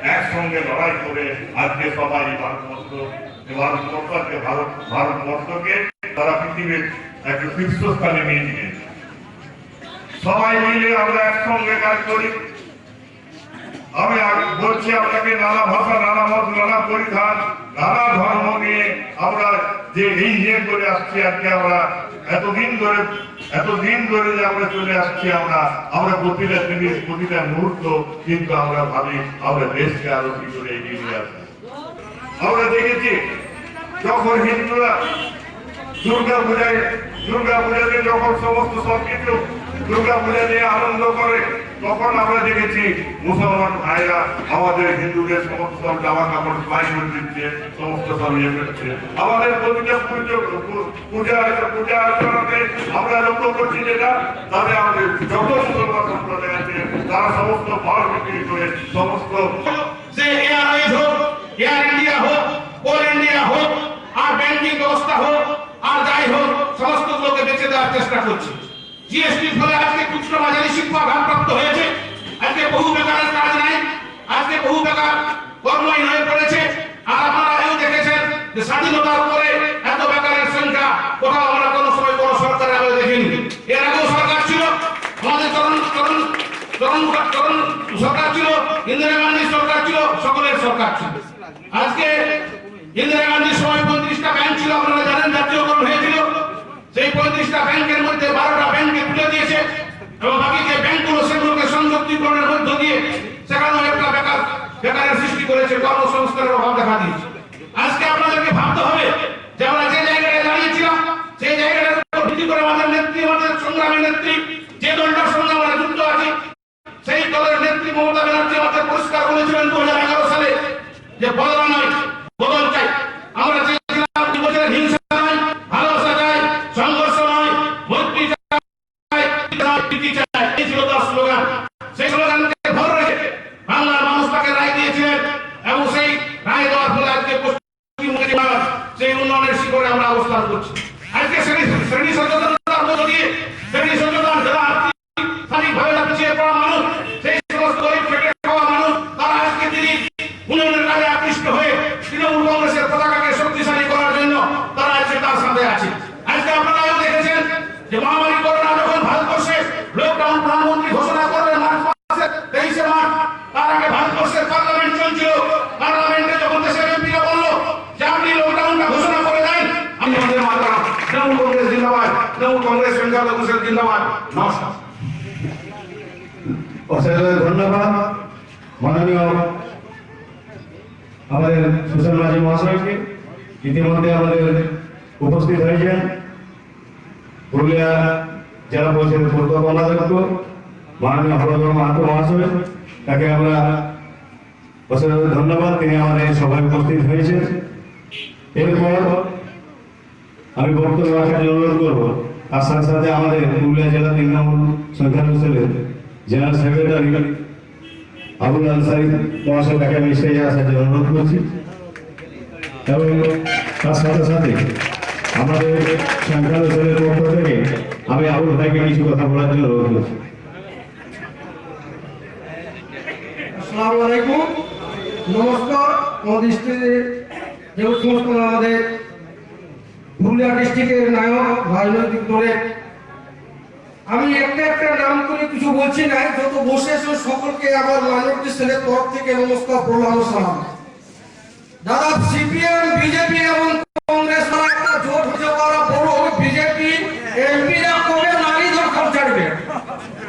একসঙ্গে লড়াই করে আজকে সবাই ভারতবর্ষকে তারা পৃথিবীর একটা শীর্ষস্থানে নিয়ে গিয়েছে। সবাই মিলে আমরা একসঙ্গে কাজ করি। আমি বলছি আপনাকে নানা ভাষা, নানা মত, নানা পরিধান, নানা ধর্ম নিয়ে আমরা যে এই ইয়ে করে আসছি, আজকে আমরা এতদিন ধরে যে আমরা চলে আসছি, আমরা প্রতিটা জিনিস, প্রতিটা মুহূর্ত কিন্তু আমরা ভাবি আমরা দেশকে আরো কি করে এগিয়ে নিয়ে আসবো। আমরা দেখেছি যখন হিন্দুরা দুর্গাপূজাতে যখন সমস্ত সবকিছু দুর্গাপূজা নিয়ে আনন্দ করে, তখন আমরা দেখেছি মুসলমান ভাইরা আমাদের হিন্দুদের সমস্ত সব জামা কাপড় বাই করে দিচ্ছে, সমস্ত সব ইয়ে করছে। আমাদের প্রতিটা পূজা অর্চনাতে আমরা লক্ষ্য করছি যেটা তাদের আমাদের যত মুসলমান সম্প্রদায় আছে তারা সমস্ত ভার বিক্রি করে সমস্ত এয়ারওয়েজ হোক, এয়ার ইন্ডিয়া হোক, কোল ইন্ডিয়া হোক, আর ব্যাংকিং ব্যবস্থা হোক, আর যাই হোক, সমস্ত লোকে বেঁচে দেওয়ার চেষ্টা করছে। জিএসটির ফলে আজকে খুচরো বাজারে শিল্প ঘাটপ্রাপ্ত হয়েছে। আজকে বহু বেকারের কাজ নাই, আজকে বহু বেকার কর্মহীন হয়ে পড়েছে। আর আপনারা এও দেখেছেন যে স্বাধীনতার পরে এত বেকারের সংখ্যা কোথাও আমরা কোনো সময় কোনো সরকারের আগে দেখিনি। এর আগেও সরকার ছিল, আমাদের চরণ সরকার ছিল, ইন্দিরা গান্ধী সরকার ছিল, সকলের সরকার ছিল। আজকে ইন্দিরা গান্ধীর সময় 35টা ব্যাংক ছিল, আপনারা জানেন, জাতীয়করণ হয়েছিল। সেই 35টা ব্যাংকের মধ্যে 12টা ব্যাংকে তুলে দিয়েছে এবং বাকি যে ব্যাংকগুলো সেগুলোকে সংযুক্তিকরণের মধ্য দিয়ে সেখানেও একটা বেকারের সৃষ্টি করেছে, কর্মসংস্থানের অভাব দেখা দিয়েছে। আজকে আপনাদেরকে ভাবতে হবে যে আমরা যে জায়গায় দাঁড়িয়েছিলাম সেই জায়গাটার উপর ভিত্তি করে আমাদের নেত্রী, আমাদের সংগ্রামী নেত্রী, যে দলটার সঙ্গে আমরা যুক্ত আছি, সেই দলের নেত্রী মমতা ব্যানার্জি আমাদের পরিষ্কার বলেছিলেন 2011 সালে যে বদলা নয়, বদল চাই। আমরা চেয়েছিলাম 2 বছরের হিংসা নয়, ভালোবাসা চাই, সংঘর্ষ নয়, মৈত্রী চাই, প্রীতি চাই। এই ছিল তার স্লোগান। সেই স্লোগানকে ধরে রেখে বাংলার মানুষ তাকে রায় দিয়েছিলেন এবং সেই রায় দেওয়ার ফলে আজকে পশ্চিমবঙ্গের সেই উন্নয়নের শিখরে আমরা অবস্থান করছি। আজকে শ্রেণী সচেতনতার মধ্য দিয়ে শ্রেণী সচেতন যারা সামাজিকভাবে পিছিয়ে পড়া মানুষ, সেই সমস্ত গরিব খেটে খাওয়া মানুষ, তারা আজকে তিনি উন্নয়নের কাজে আকৃষ্ট হয়ে তৃণমূল কংগ্রেসের পতাকাকে শক্তিশালী করার জন্য তারা আজকে তার সাথে আছে। আজকে আপনারাও দেখেছেন যে মহামারী করোনা যখন ভারতবর্ষে লকডাউন প্রধানমন্ত্রী ঘোষণা করলেন মার্চ মাসে 23শে মার্চ, তার আগে ভারতবর্ষের পার্লামেন্ট চলছিল। পার্লামেন্টে যখন দেশের এমপিরা বললো যে আপনি লকডাউনটা ঘোষণা করে দেন, আমি আমাদের মাতারাম তৃণমূল কংগ্রেস জিন্দাবাদ, তৃণমূল কংগ্রেস সংখ্যালঘুদের জিন্দাবাদ। নমস্কার। অসংখ্য ধন্যবাদ মাননীয় আমাদের সুশাল মাঝি মহাশয়কে। ইতিমধ্যে আমাদের উপস্থিত হয়েছেন পুরুলিয়া জেলা পরিষদের পূর্ত কর্মাধ্যক্ষ মাননীয় হরধর মাহাতো মহাশয়, তাকে আমরা অসংখ্য ধন্যবাদ, তিনি আমাদের সভায় উপস্থিত হয়েছেন। এরপর আমি বক্তব্য রাখার অনুরোধ করবো। তার সাথে সাথে আমাদের পুরুলিয়া জেলা তৃণমূল সংখ্যালঘু সেলের জেনারেল সেক্রেটারি আবুল আনসারি মহাশয়, তাকে আমি স্টেজে আসার জন্য অনুরোধ করছি। এবং তার সাথে সাথে আমাদের সংখ্যালঘু সেলের পক্ষ থেকে আমি আবুল ভাইকে কিছু কথা বলার জন্য অনুরোধ করছি। আসসালামু আলাইকুম, নমস্কার। আমাদের স্টেজে যে সমস্ত আমাদের পুরুলিয়া ডিস্ট্রিক্টের নায়ক রাজনৈতিক দলের, আমি একটা নাম করে কিছু বলছি না, যত বসে সকলকে আমার মাইনরিটি সেলের তরফ থেকে নমস্কার, প্রণাম, সালাম। দাদা, সিপিএম, বিজেপি এবং কংগ্রেস একটা জোট হতে পারা বড় বিজেপি এমপিরা কবে নারী ধর্ষণ ছাড়বে?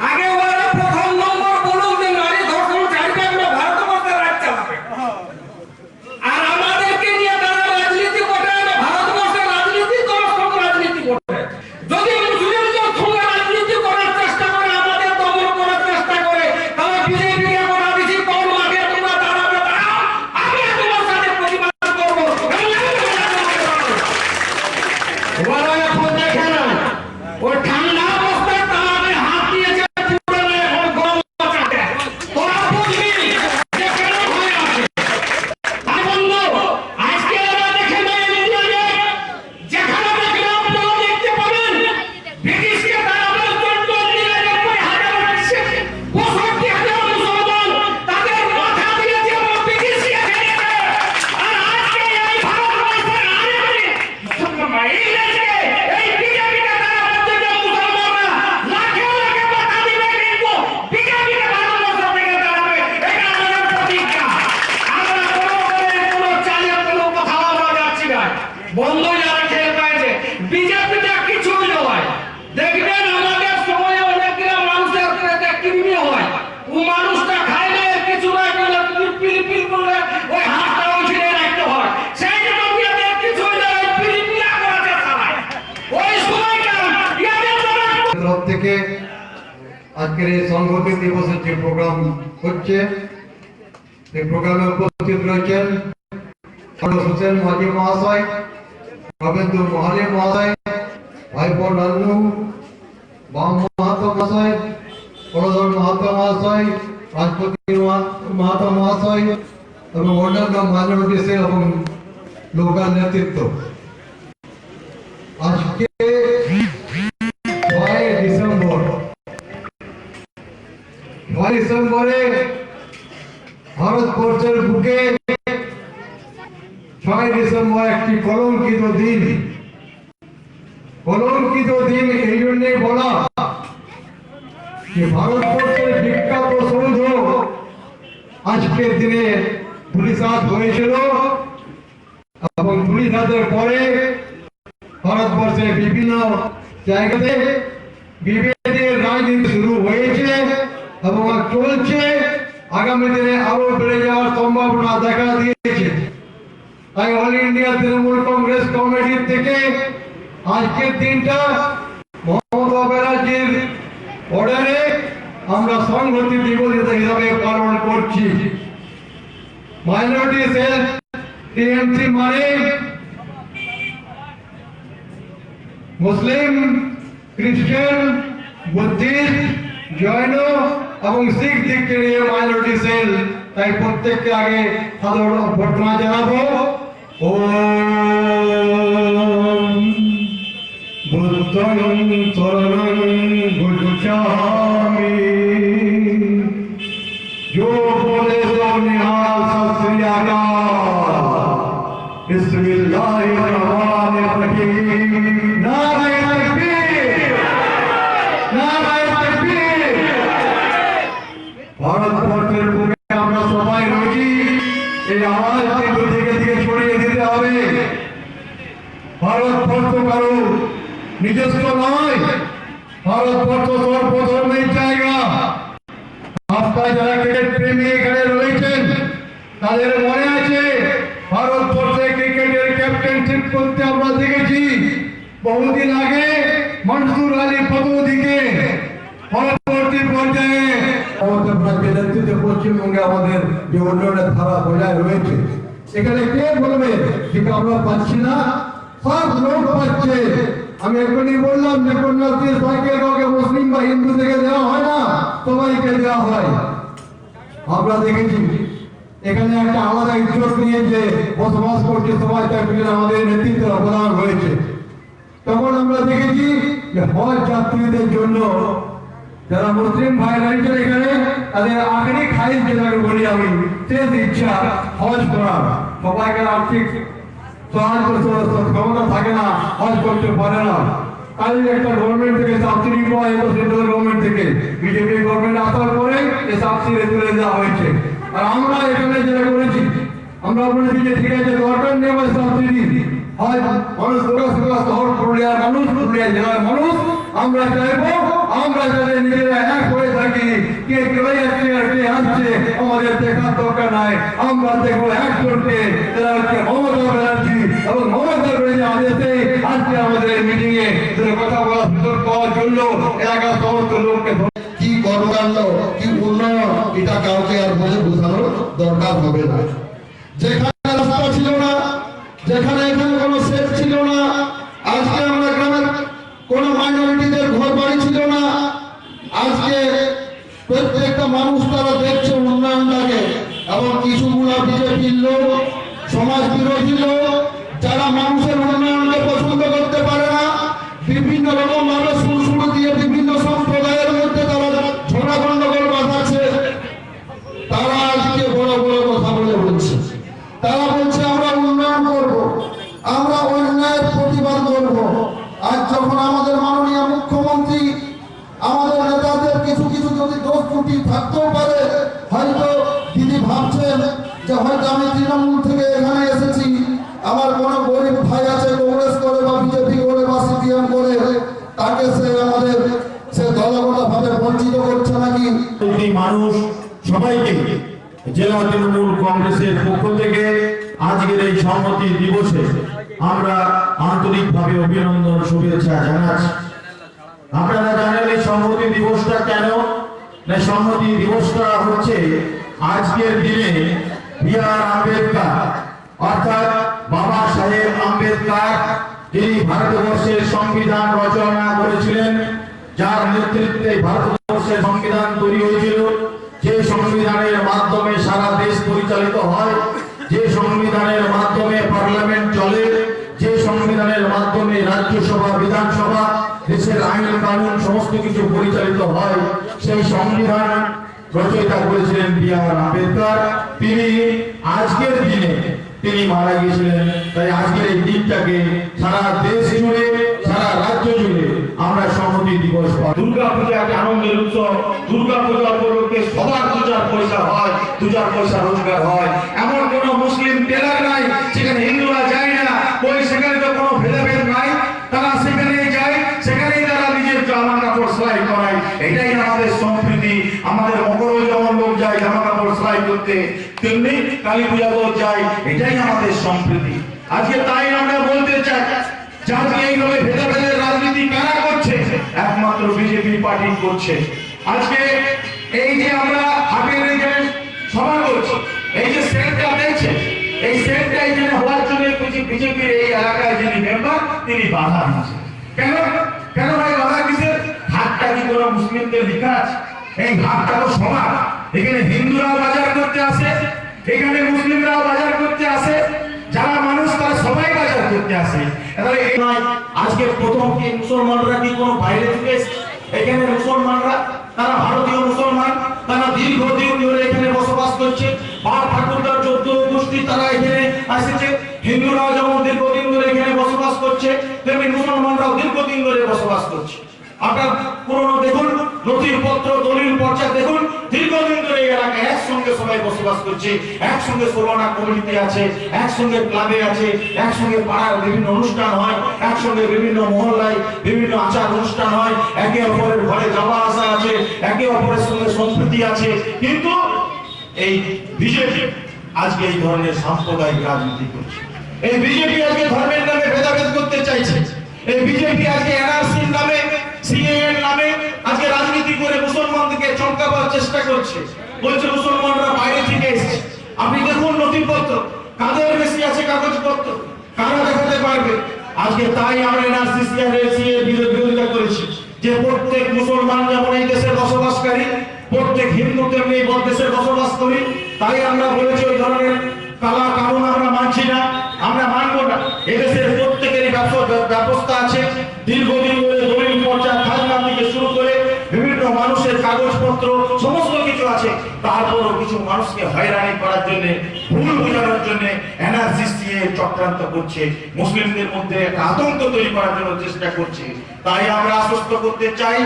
আগে ওরা প্রথম নম্বর বলুন যে নারী ধর্ষণ ছাড়বে, আমরা ভারতবর্ষের রাজ চালাবে। আর আমাদেরকে নিয়ে তারা রাজনীতি করে, ভারতবর্ষের রাজনীতি দলের সঙ্গে রাজনীতি করে। যদি মুসলিমদের সঙ্গে রাজনীতি করার চেষ্টা করে, আমাদের দমন করার চেষ্টা করে, তাহলে বিজেপি এখন বেশি কম মাঠে তোমরা দাঁড়াবে, আগে তোমার সাথে প্রতিবাদ করবো। ও মানুষটা খায় না, এর কিছু না করলে পিলিপিল করলে ওই হাতটা উঠিয়ে রাখতে হয়। সেই জন্য ইয়াদের কিছু হয়ে যায়, ওই পিলিপিলা করাতে চালায়। ওই সময়টা ইয়াদের তরফ থেকে আজকের এই সংহতি দিবসের যে প্রোগ্রাম হচ্ছে, এই প্রোগ্রামে উপস্থিত রয়েছেন হোসেন মাঝি মহাশয়, রবীন্দ্র মহালি মহাশয়, ভাইপো নান্নু, বাম মাহাতো মহাশয়, হরধর মাহাতো মহাশয়, রাজপতি মাহাতো মহাশয় এবং অন্যান্য মাইনরিটি সেল এবং লোকাল নেতৃত্ব। আজকে 6 ডিসেম্বরে ভারতবর্ষের বুকে 6 ডিসেম্বর একটি কলঙ্কিত দিন। কলঙ্কিত দিন এই জন্যই বলা যে ভারতবর্ষের বিখ্যাত সৌধ আজকের দিনে ধূলিসাৎ হয়েছিল এবং ধূলিসাতের পরে ভারতবর্ষের বিভিন্ন জায়গাতে বিভেদের রাজনীতি শুরু হয়েছে এবং চলছে, আগামী দিনে আরো বেড়ে যাওয়ার সম্ভাবনা দেখা দিয়েছে। তাই অল ইন্ডিয়া তৃণমূল কংগ্রেস কমিটির থেকে আজকের দিনটা মমতা ব্যানার্জির অর্ডারে আমরা সংহতি দিবস হিসাবে পালন করছি। মাইনরিটি সেল টিএমসি মানে মুসলিম, খ্রিস্টান, বুদ্ধিস্ট, জৈন এবং শিখ দিককে নিয়ে মাইনরিটি সেল। তাই প্রত্যেককে আগে সাধারণ অভ্যর্থনা জানাবো। ওম বুদ্ধং শরণং গচ্ছামি, जो बोले तो निहाल सत श्री अकाल। बिस्मिल्लाहिर्रहमानिर्रहीम। नारे तकबीर, नारे तकबीर। ভারতবর্ষের বুকে আমরা সবাই রয়েছি, এই আওয়াজ কিন্তু দিকে দিকে ছড়িয়ে দিতে হবে। ভারতবর্ষ কারো নিজস্ব নয়, ভারতবর্ষ সর্বধর্মের জায়গা। আপনারা যারা ক্রিকেট প্রেমী এখানে রয়েছেন তাদের মনে আছে ভারতবর্ষে ক্রিকেটের ক্যাপ্টেনশিপ করতে আমরা দেখেছি বহুদিন আগে মনসুর আলী পদৌদিকে। পরবর্তী পর্যায়ে নেতৃত্বে পশ্চিমবঙ্গে আমাদের যে উন্নয়নের ধারা বজায় রয়েছে, এখানে কে বলবে যে আমরা পাচ্ছি না? সব লোক পাচ্ছে। আমি এখনই বললাম যে কন্যাশ্রী সাইকেল কাউকে মুসলিম বা হিন্দু থেকে দেওয়া হয় না, সবাইকে দেওয়া হয়। আমরা দেখেছি এখানে একটা আলাদা ইজ্জত নিয়ে যে বসবাস করছে সবাই, তার পিছনে আমাদের নেতৃত্বের অবদান রয়েছে। তখন আমরা দেখেছি যে হজ যাত্রীদের জন্য যারা মুসলিম ভাই রয়েছেন এখানে, তাদের আখেরি খাইজ যেটাকে বলি আমি, শেষ ইচ্ছা হজ করার। সবাইকে আর্থিক ক্ষমতা থাকে না, হজ করতে পারে না। কাল একটা গভর্নমেন্ট থেকে সাবসিডি পাওয়া যেত, সেন্ট্রাল গভর্নমেন্ট থেকে বিজেপি গভর্নমেন্ট আসার পরে এই সাবসিডি তুলে দেওয়া হয়েছে। আর আমরা এখানে যেটা করেছি, আমরা বলেছি যে ঠিক আছে দরকার নেই আমার সাবসিডি, হয় মানুষ শহর পুরুলিয়ার মানুষ, পুরুলিয়া জেলার মানুষ আমরা চাইবো আমরা যাতে নিজেরা এক হয়ে থাকি। কে চলে যাচ্ছে আর কে আসছে আমাদের দেখার দরকার নাই। আমরা দেখবো একজনকে, যারা হচ্ছে মমতা ব্যানার্জি এবং মমতা ব্যানার্জি আদেশে আজকে আমাদের মিটিং এ কথা বলার সুযোগ পাওয়ার জন্য এলাকার সমস্ত লোককে কি কর্মকাণ্ড, কি উন্নয়ন, এটা কাউকে আর বলে বোঝানোর দরকার হবে না। যেখানে রাস্তা ছিল না, যেখানে এখানে কোনো সেট ছিল না, আজকে আমরা গ্রামের কোন মাইনরিটিদের ঘর বাড়ি ছিল না, আজকে প্রত্যেকটা মানুষ তারা দেখছে উন্নয়নটাকে। এবং কিছুগুলো বিজেপির লোক, সমাজ বিরোধী লোক, যারা মানুষের উন্নয়নকে পছন্দ করতে পারে না, বিভিন্ন রকম ভাবে শুরু দিয়ে বিভিন্ন সম্প্রদায়ের মধ্যে তারা ঝগড়া গন্ডগোল বাঁধাচ্ছে। তারা আজকে বড় বড় কথা বলে বলছে, তারা বলছে আমরা উন্নয়ন করব, আমরা অন্যায়ের প্রতিবাদ করব। আজ যখন আমাদের মাননীয় মুখ্যমন্ত্রী, আমাদের নেতাদের কিছু কিছু যদি দোষ ত্রুটি থাকতেও পারে, হয়তো দিদি ভাবছেন যে হয়তো আমি তৃণমূল থেকে এখানে এসেছি, আমার কোনো গরিব ভাই আছে কংগ্রেস করে বা বিজেপি করে বা সিপিএম করে, তাকে সে আমাদের সে দলগত ভাবে বঞ্চিত করছে নাকি। সমিতি মানুষ সবাইকে জেলা তৃণমূল কংগ্রেসের পক্ষ থেকে আজকের এই সংহতি দিবসে আমরা আন্তরিকভাবে অভিনন্দন শুভেচ্ছা জানাচ্ছি। আপনারা জানেন এই সংহতি দিবসটা কেন? না, সংহতি দিবসটা হচ্ছে আজকের দিনে বি.আর. আম্বেদকর অর্থাৎ বাবা সাহেব আম্বেদকর, যিনি ভারতবর্ষের সংবিধান রচনা করেছিলেন, যার নেতৃত্বে ভারতবর্ষের সংবিধান তৈরি হয়েছিল, যে সংবিধানের মাধ্যমে সারা দেশ পরিচালিত হয়, যে সংবিধানের মাধ্যমে পার্লামেন্ট চলে, যে সংবিধানের মাধ্যমে রাজ্যসভা বিধানসভা দেশের আইন কানুন সমস্ত কিছু পরিচালিত হয়, সেই সংবিধান রচয়িতা করেছিলেন বি.আর. আম্বেদকর। তিনি আজকের দিনে তিনি মারা গিয়েছিলেন। তাই আজকের এই দিনটাকে সারা দেশ জুড়ে, সারা রাজ্য জুড়ে আমরা সংহতি দিবস পালন। দুর্গা পূজা একটা আনন্দের উৎসব। দুর্গা পূজা উপলক্ষে সবার 2 পয়সা হয়, 2 পয়সা রোজগার হয়। এমন কোন মুসলিম টেলার নাই যেখানে হিন্দুরা যায় না, ওই সেখানে তো কোনো ভেদাভেদ নাই, তারা সেখানেই যায়, সেখানেই তারা নিজের জামা কাপড় সেলাই করায়। এটাই আমাদের সম্প্রীতি। আমাদের মকরও যেমন লোক যায় জামা কাপড় সেলাই করতে, তেমনি কালী পূজাতেও যায়। এটাই আমাদের সম্প্রীতি। আজকে তাই আমরা বলতে চাই, আজকে এইভাবে ভেদাভেদের রাজনীতি কারা করছে? একমাত্র বিজেপি পার্টি করছে। আজকে এই যে আমরা হাটের এখানে সভা করছি, এই যে সেটটা দেখছে, এই সেটটা এখানে হওয়ার জন্য বিজেপির এই এলাকায় যিনি মেম্বার, তিনি বাধা দিচ্ছে। কেন কেন ভাই বাধা দিচ্ছে? হাটটা কি কোনো মুসলিমদের লেখা আছে? এই হাটটা তো সমান। এখানে হিন্দুরাও বাজার করতে আসে, এখানে মুসলিমরাও বাজার করতে আসে, যারা মানুষ তারা সবাই বাজার করতে আসে। তাহলে এই নয় আজকে প্রথম কি মুসলমানরা কি কোনো বাইরে থেকে এসেছে? এখানে মুসলমানরা, তারা ভারতীয় মুসলমান, তারা দীর্ঘদিন ধরে এখানে বসবাস করছে। বাপ ঠাকুরদার 14 গোষ্ঠী তারা এখানে এসেছে। হিন্দুরাও যেমন দীর্ঘদিন ধরে এখানে বসবাস করছে, তেমনি মুসলমানরাও দীর্ঘদিন ধরে বসবাস করছে। আপনার পুরনো দেখুন, নথির পত্র, দলিল পর্চা দেখুন, দীর্ঘদিন ধরে এই এলাকায় একসঙ্গে সবাই বসবাস করছে। একসঙ্গে 16টা কমিটিতে আছে, একসঙ্গে ক্লাবে আছে, একসঙ্গে পাড়ার বিভিন্ন অনুষ্ঠান হয়, একসঙ্গে বিভিন্ন মহল্লায় বিভিন্ন আচার অনুষ্ঠান হয়, একে অপরের ঘরে যাওয়া আসা আছে, একে অপরের সঙ্গে সম্প্রীতি আছে। কিন্তু এই বিজেপি আজকে এই ধরনের সাম্প্রদায়িক রাজনীতি করছে। এই বিজেপি আজকে ধর্মের নামে ভেদাভেদ করতে চাইছে। এই বিজেপি আজকে এনআরসির নামে, সিএএর নামে আজকে রাজনীতি করে মুসলমানদেরকে চমকাবার চেষ্টা করছে। বলছে মুসলমানরা বাইরে থেকে এসেছে। আপনি দেখুন নথিপত্র, কাদের বেশি আছে কাগজপত্র, কারা দেখাতে পারবে? আজকে তাই আমরা এনআরসি সিএএর বিরোধিতা করেছি যে প্রত্যেক মুসলমান যেমন এই দেশের বসবাসকারী, প্রত্যেক হিন্দু তেমনি এই দেশের বসবাস করি। তাই আমরা বলেছি ওই ধরনের কালা কানুন আমরা মানছি না, আমরা মানব না। এদেশের প্রত্যেকেরই ব্যবস্থা আছে। দীর্ঘদিন ধরে দলিল পর্চা, খাজনা থেকে শুরু করে বিভিন্ন মানুষের কাগজপত্র সমস্ত কিছু আছে। তারপরও কিছু মানুষকে হয়রানি করার জন্য, ভুল বোঝানোর জন্য এনআরসি চক্রান্ত করছে, মুসলিমদের মধ্যে একটা আতঙ্ক তৈরি করার জন্য চেষ্টা করছে। তাই আমরা আশ্বস্ত করতে চাই,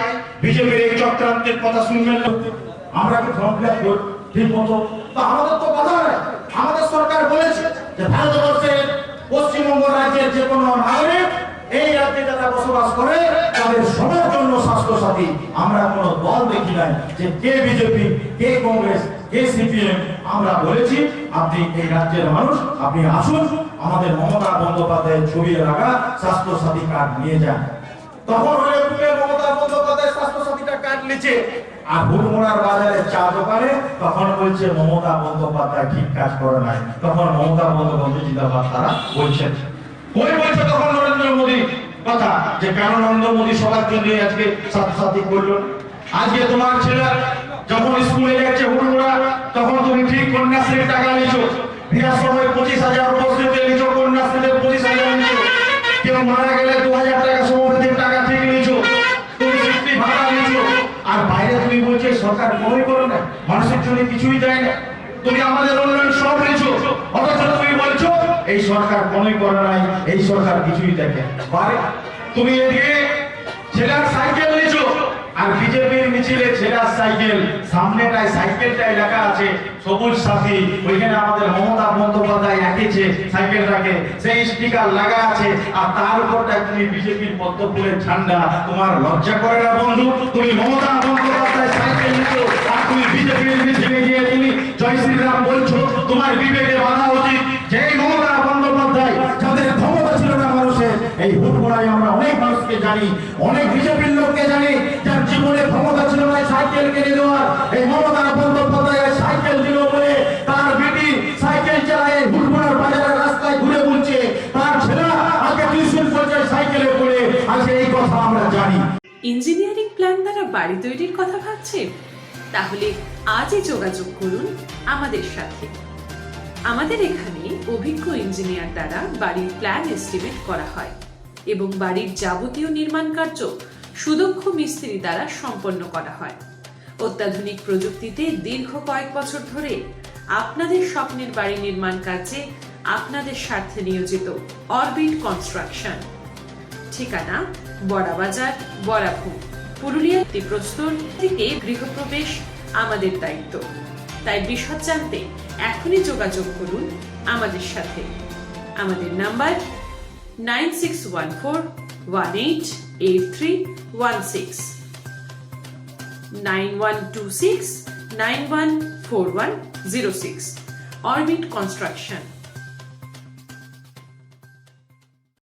বিজেপির এই চক্রান্তের কথা শুনবেন না। আমরা কি ফর্ম ফিল আপ করি ঠিক মতো? তো আমাদের তো কথা নাই। আমাদের সরকার বলেছে যে ভারতবর্ষের পশ্চিমবঙ্গ রাজ্যের যে কোনো নাগরিক এই রাজ্যে যারা বসবাস করে তাদের সবার জন্য স্বাস্থ্যসাথী। আমরা কোনো দল দেখি নাই যে কে বিজেপি, কে কংগ্রেস, কে সিপিএম। আমরা বলেছি আপনি এই রাজ্যের মানুষ, আপনি আসুন, আমাদের মমতা বন্দ্যোপাধ্যায়ের ছবি রাখা স্বাস্থ্যসাথী কার্ড নিয়ে যান। তখন হয়ে উঠলে মমতা বন্দ্যোপাধ্যায় স্বাস্থ্যসাথীটা কার্ড নিচ্ছে, আর হুড়মোড়ার বাজারে চা দোকানে তখন বলছে মমতা বন্দ্যোপাধ্যায় ঠিক কাজ করে নাই। তখন মমতা বন্দ্যোপাধ্যায় জিন্দাবাদ তারা বলছেন। কই বলছে তখন নরেন্দ্র মোদী কথা যে কেন নরেন্দ্র মোদী সবার জন্য আজকে স্বাস্থ্যসাথী করলো? আজকে তোমার ছেলে যখন স্কুলে যাচ্ছে হুড়মোড়া, তখন তুমি ঠিক কন্যাশ্রীর টাকা নিছো, বিয়ার সময় 25,000 উপস্থিতি নিছো, কন্যাশ্রীর 25,000 নিছো। কেউ মারা গেলে 2,000 টাকা সমবেতের টাকা ঠিক নিছো, তুমি সিটি ভাড়া নিছো। আর বাইরে তুমি বলছো সরকার কোনোই করে না, মানুষের জন্য কিছুই দেয় না। তুমি আমাদের উন্নয়ন সব নিছো, অথচ তুমি বলছো এই সরকার কোনোই করে নাই, এই সরকার কিছুই দেখে পারে। তুমি এদিকে ছেলের সাইকেল নিছো, আর বিজেপির মিছিলে ছেলের সাইকেল, সামনেটায় সাইকেলটাই লেখা আছে সবুজ সাথী। ওইখানে আমাদের মমতা বন্দ্যোপাধ্যায় এঁকেছে সাইকেলটাকে, সেই স্টিকার লাগা আছে। আর তার উপরটা তুমি বিজেপির পদ্মফুলের ঝান্ডা। তোমার লজ্জা করে না বন্ধু? তুমি মমতা বন্দ্যোপাধ্যায় সাইকেল নিছো, আর তুমি তোমার বিবেকে বাধা উচিত যে এই মমতা বন্দ্যোপাধ্যায় যাদের ক্ষমতা ছিল না মানুষের, এই হুটমোড়ায় আমরা অনেক মানুষকে জানি, অনেক বিজেপির লোককে জানি যার জীবনে ক্ষমতা ছিল না সাইকেল কিনে দেওয়ার। এই মমতা বন্দ্যোপাধ্যায় সাইকেল দিল বলে তার বেটি সাইকেল চালায় হুটমোড়ার বাজারের রাস্তায় ঘুরে বুলছে, তার ছেলে আগে টিউশন করছে সাইকেলে করে। আজকে এই কথা আমরা জানি। ইঞ্জিনিয়ারিং প্ল্যান দ্বারা বাড়ি তৈরির কথা ভাবছেন? তাহলে আজই যোগাযোগ করুন আমাদের সাথে। আমাদের এখানে অভিজ্ঞ ইঞ্জিনিয়ার দ্বারা বাড়ির প্ল্যান এস্টিমেট করা হয় এবং বাড়ির যাবতীয় নির্মাণ কার্য সুদক্ষ মিস্ত্রি দ্বারা সম্পন্ন করা হয়। অত্যাধুনিক প্রযুক্তিতে দীর্ঘ কয়েক বছর ধরে আপনাদের স্বপ্নের বাড়ি নির্মাণ কাজে আপনাদের স্বার্থে নিয়োজিত অরবিট কনস্ট্রাকশন। ঠিকানা বড়াবাজার, বরাভূম, পুরুলিয়া। প্রস্তর থেকে গৃহপ্রবেশ আমাদের দায়িত্ব। তাই বিশদ জানতে এখনই যোগাযোগ করুন আমাদের সাথে। আমাদের নাম্বার 9614188316, 9126914106। Orbit construction.